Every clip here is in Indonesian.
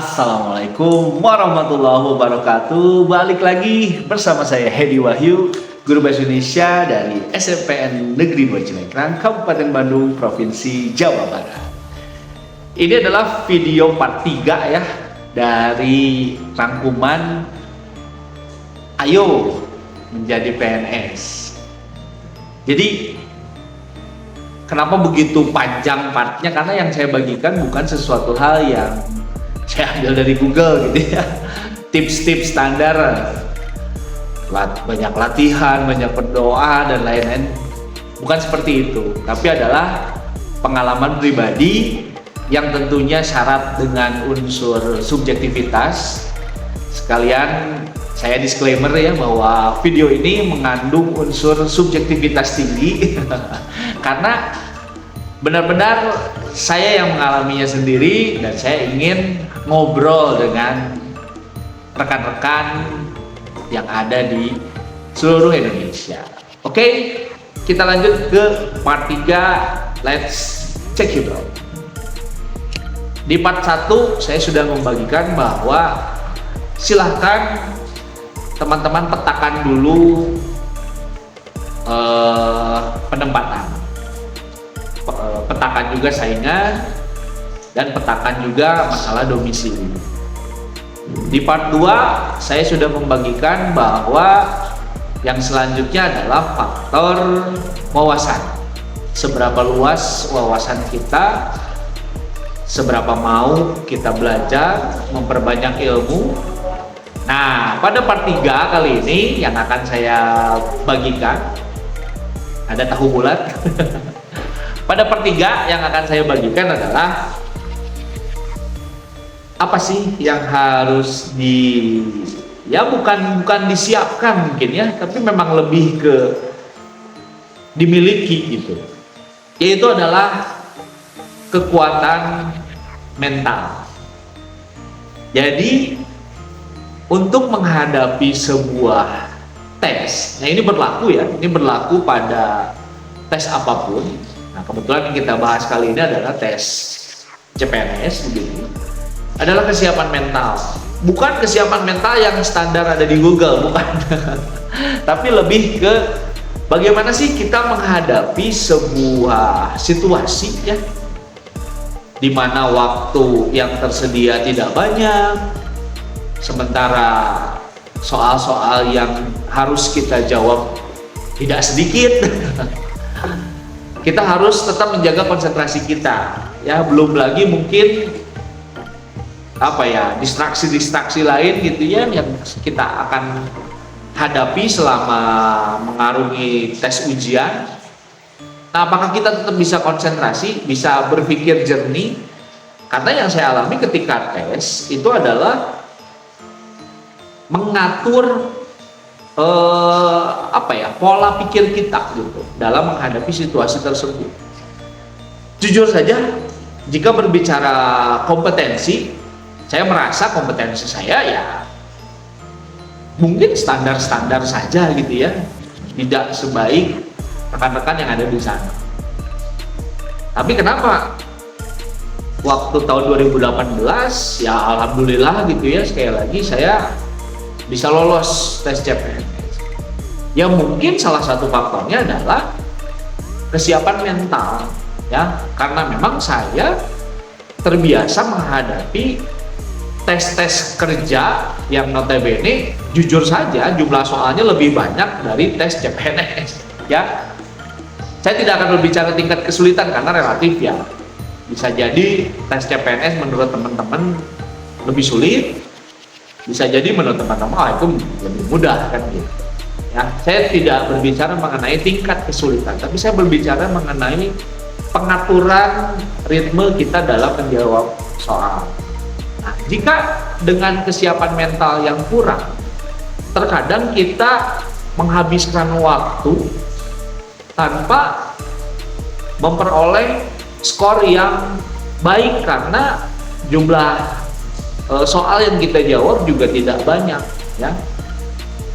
Assalamualaikum warahmatullahi wabarakatuh. Balik lagi bersama saya Hedi Wahyu, Guru Bahasa Indonesia dari SMPN Negeri 2 Cilekrang, Kabupaten Bandung, Provinsi Jawa Barat. Ini adalah video part 3 ya, dari rangkuman Ayo Menjadi PNS. Jadi kenapa begitu panjang partnya? Karena yang saya bagikan bukan sesuatu hal yang saya ambil dari Google gitu ya. Tips-tips standar, banyak latihan, banyak berdoa dan lain-lain. Bukan seperti itu, tapi adalah pengalaman pribadi yang tentunya syarat dengan unsur subjektivitas. Sekalian saya disclaimer ya bahwa video ini mengandung unsur subjektivitas tinggi karena benar-benar saya yang mengalaminya sendiri dan saya ingin ngobrol dengan rekan-rekan yang ada di seluruh Indonesia. Oke, kita lanjut ke part 3. Let's check it out. Di part 1 saya sudah membagikan bahwa silahkan teman-teman petakan dulu penempatan, petakan juga saingan, dan petakan juga masalah domisili. Di part 2 saya sudah membagikan bahwa yang selanjutnya adalah faktor wawasan. Seberapa luas wawasan kita, seberapa mau kita belajar, memperbanyak ilmu. Nah, pada part 3 kali ini yang akan saya bagikan ada tahu bulat. Pada part 3 yang akan saya bagikan adalah apa sih yang harus bukan disiapkan mungkin ya, tapi memang lebih ke dimiliki gitu. Yaitu adalah kekuatan mental. Jadi untuk menghadapi sebuah tes, nah ini berlaku ya, ini berlaku pada tes apapun. Nah, kebetulan yang kita bahas kali ini adalah tes CPNS begitu. Adalah kesiapan mental. Bukan kesiapan mental yang standar ada di Google, bukan. Tapi lebih ke bagaimana sih kita menghadapi sebuah situasi ya, di mana waktu yang tersedia tidak banyak, sementara soal-soal yang harus kita jawab tidak sedikit. Kita harus tetap menjaga konsentrasi kita ya, belum lagi mungkin distraksi-distraksi lain gitu ya yang kita akan hadapi selama mengarungi tes ujian. Nah, apakah kita tetap bisa konsentrasi, bisa berpikir jernih? Karena yang saya alami ketika tes itu adalah mengatur pola pikir kita gitu dalam menghadapi situasi tersebut. Jujur saja, jika berbicara kompetensi, saya merasa kompetensi saya ya mungkin standar-standar saja gitu ya, tidak sebaik rekan-rekan yang ada di sana. Tapi kenapa waktu tahun 2018 ya alhamdulillah gitu ya, sekali lagi saya bisa lolos tes CPNS. Ya mungkin salah satu faktornya adalah kesiapan mental ya, karena memang saya terbiasa menghadapi tes-tes kerja yang notabene jujur saja jumlah soalnya lebih banyak dari tes CPNS ya. Saya tidak akan berbicara tingkat kesulitan karena relatif ya, bisa jadi tes CPNS menurut teman-teman lebih sulit, bisa jadi menurut teman-teman itu lebih mudah kan gitu ya. Saya tidak berbicara mengenai tingkat kesulitan, tapi saya berbicara mengenai pengaturan ritme kita dalam menjawab soal. Nah, jika dengan kesiapan mental yang kurang, terkadang kita menghabiskan waktu tanpa memperoleh skor yang baik karena jumlah soal yang kita jawab juga tidak banyak ya.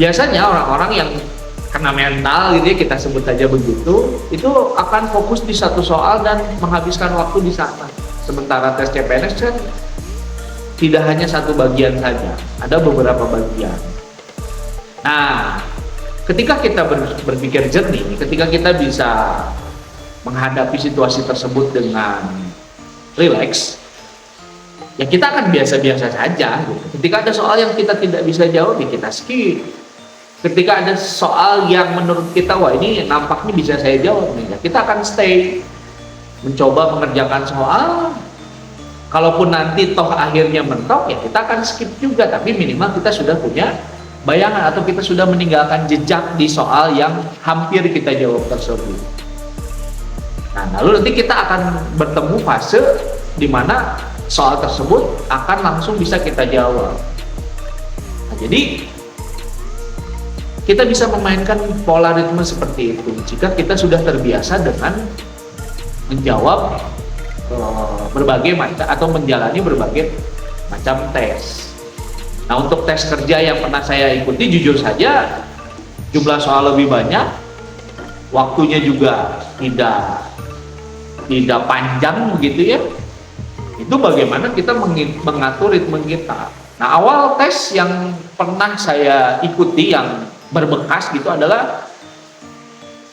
Biasanya orang-orang yang kena mental gitu ya, kita sebut saja begitu, itu akan fokus di satu soal dan menghabiskan waktu di sana. Sementara tes CPNS kan tidak hanya satu bagian saja, ada beberapa bagian. Nah, ketika kita berpikir jernih, ketika kita bisa menghadapi situasi tersebut dengan rileks, ya kita akan biasa-biasa saja gitu. Ketika ada soal yang kita tidak bisa jawab, ya kita skip. Ketika ada soal yang menurut kita, wah ini nampaknya bisa saya jawab nih, ya kita akan stay, mencoba mengerjakan soal. Kalaupun nanti toh akhirnya mentok, ya kita akan skip juga, tapi minimal kita sudah punya bayangan atau kita sudah meninggalkan jejak di soal yang hampir kita jawab tersebut. Nah, lalu nanti kita akan bertemu fase di mana soal tersebut akan langsung bisa kita jawab. Nah, jadi kita bisa memainkan pola ritme seperti itu jika kita sudah terbiasa dengan menjawab berbagai macam atau menjalani berbagai macam tes. Nah, untuk tes kerja yang pernah saya ikuti, jujur saja jumlah soal lebih banyak, waktunya juga tidak panjang begitu ya. Itu bagaimana kita mengatur ritme kita. Nah, awal tes yang pernah saya ikuti yang berbekas gitu adalah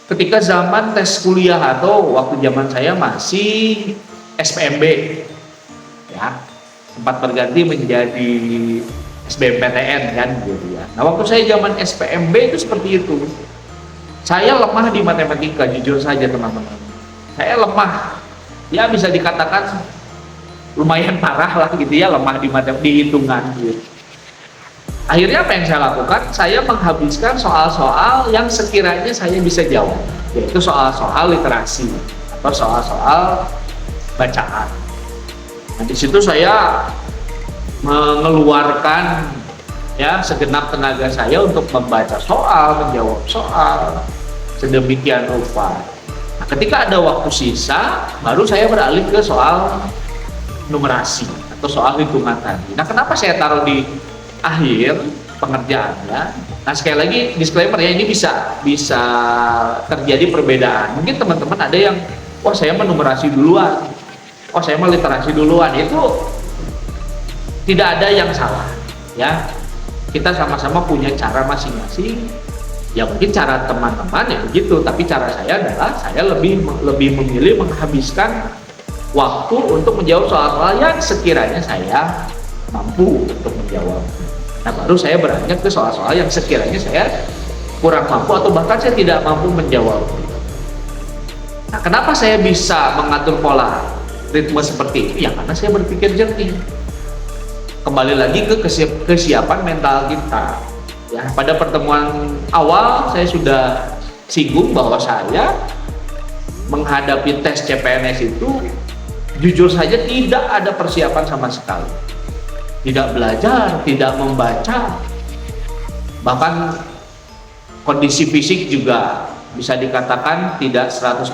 ketika zaman tes kuliah atau waktu zaman saya masih SPMB ya, sempat berganti menjadi SBMPTN kan gitu ya. Nah, waktu saya zaman SPMB itu seperti itu. Saya lemah di matematika, jujur saja teman-teman. Saya lemah, ya bisa dikatakan lumayan parah lah gitu ya, lemah di hitungan gitu. Akhirnya apa yang saya lakukan? Saya menghabiskan soal-soal yang sekiranya saya bisa jawab, yaitu soal-soal literasi atau soal-soal bacaan. Nah, di situ saya mengeluarkan ya segenap tenaga saya untuk membaca soal, menjawab soal sedemikian rupa. Nah, ketika ada waktu sisa, baru saya beralih ke soal numerasi atau soal hitungan tadi. Nah, kenapa saya taruh di akhir pengerjaannya? Nah, sekali lagi disclaimer ya, ini bisa terjadi perbedaan. Mungkin teman-teman ada yang, wah saya menumerasi duluan, oh saya meliterasi duluan. Itu tidak ada yang salah ya. Kita sama-sama punya cara masing-masing. Ya mungkin cara teman-teman ya begitu, tapi cara saya adalah saya lebih memilih menghabiskan waktu untuk menjawab soal-soal yang sekiranya saya mampu untuk menjawab. Nah, baru saya beranjak ke soal-soal yang sekiranya saya kurang mampu atau bahkan saya tidak mampu menjawab. Nah, kenapa saya bisa mengatur pola ritme seperti itu? Ya karena saya berpikir jernih. Kembali lagi ke kesiapan mental kita. Ya, pada pertemuan awal saya sudah singgung bahwa saya menghadapi tes CPNS itu jujur saja tidak ada persiapan sama sekali. Tidak belajar, tidak membaca, bahkan kondisi fisik juga bisa dikatakan tidak 100%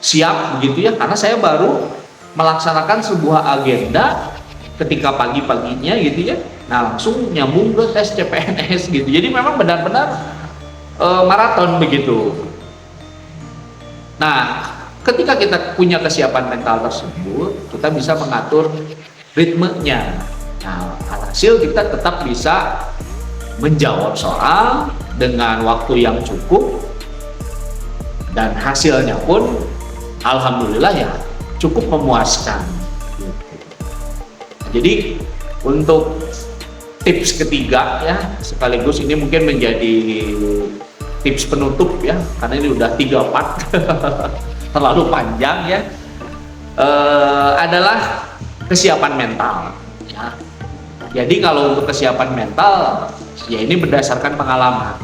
siap begitu ya, karena saya baru melaksanakan sebuah agenda ketika pagi-paginya gitu ya. Nah, langsung nyambung ke tes CPNS gitu. Jadi memang benar-benar maraton begitu. Nah, ketika kita punya kesiapan mental tersebut, kita bisa mengatur ritmenya. Nah, alhasil kita tetap bisa menjawab soal dengan waktu yang cukup dan hasilnya pun alhamdulillah ya cukup memuaskan. Jadi untuk tips ketiga ya, sekaligus ini mungkin menjadi tips penutup ya, karena ini udah 3 part terlalu panjang ya, adalah kesiapan mental ya. Jadi kalau untuk kesiapan mental ya ini berdasarkan pengalaman.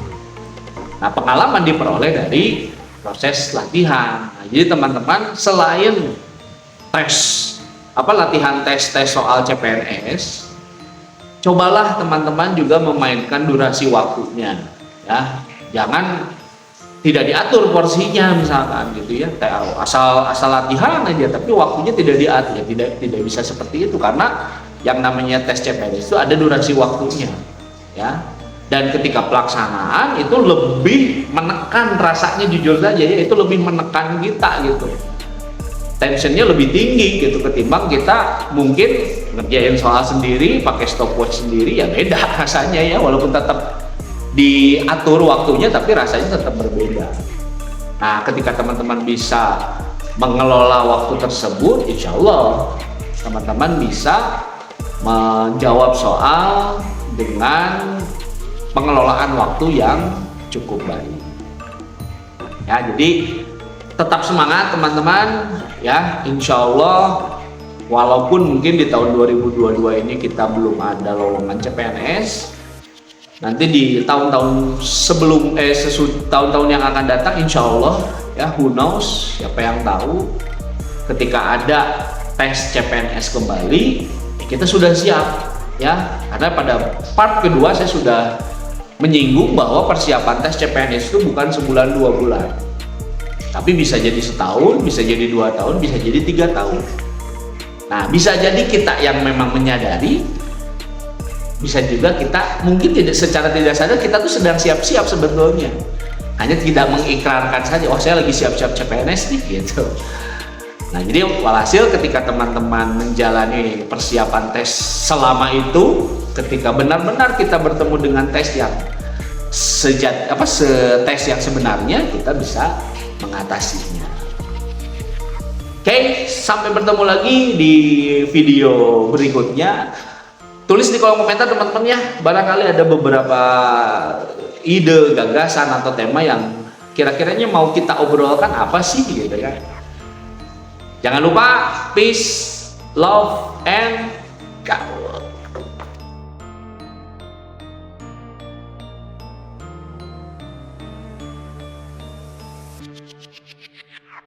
Nah, pengalaman diperoleh dari proses latihan. Nah, jadi teman-teman selain latihan tes soal CPNS, cobalah teman-teman juga memainkan durasi waktunya ya. Jangan tidak diatur porsinya misalkan gitu ya, asal latihan aja tapi waktunya tidak diatur ya, tidak bisa seperti itu, karena yang namanya tes CPNS itu ada durasi waktunya ya. Dan ketika pelaksanaan itu lebih menekan, rasanya jujur saja ya, itu lebih menekan kita gitu. tensionnya lebih tinggi gitu ketimbang kita mungkin ngerjain soal sendiri pakai stopwatch sendiri, ya beda rasanya ya, walaupun tetap diatur waktunya tapi rasanya tetap berbeda. Nah, ketika teman-teman bisa mengelola waktu tersebut, insya Allah teman-teman bisa menjawab soal dengan pengelolaan waktu yang cukup baik. Ya, jadi tetap semangat teman-teman ya, insya Allah. Walaupun mungkin di tahun 2022 ini kita belum ada lowongan CPNS, nanti di tahun-tahun sebelum tahun-tahun yang akan datang insya Allah ya, who knows, siapa yang tahu, ketika ada tes CPNS kembali kita sudah siap ya. Karena pada part kedua saya sudah menyinggung bahwa persiapan tes CPNS itu bukan sebulan 2 bulan, tapi bisa jadi setahun, bisa jadi 2 tahun, bisa jadi 3 tahun. Nah, bisa jadi kita yang memang menyadari, bisa juga kita mungkin secara tidak sadar kita tuh sedang siap-siap sebetulnya, hanya tidak mengikrarkan saja, oh saya lagi siap-siap CPNS nih gitu. Nah, jadi walhasil ketika teman-teman menjalani persiapan tes selama itu, ketika benar-benar kita bertemu dengan tes yang tes yang sebenarnya, kita bisa mengatasinya. Oke, sampai bertemu lagi di video berikutnya. Tulis di kolom komentar teman-teman ya, barangkali ada beberapa ide, gagasan atau tema yang kira-kiranya mau kita obrolkan apa sih gitu ya. Jangan lupa peace, love, and God.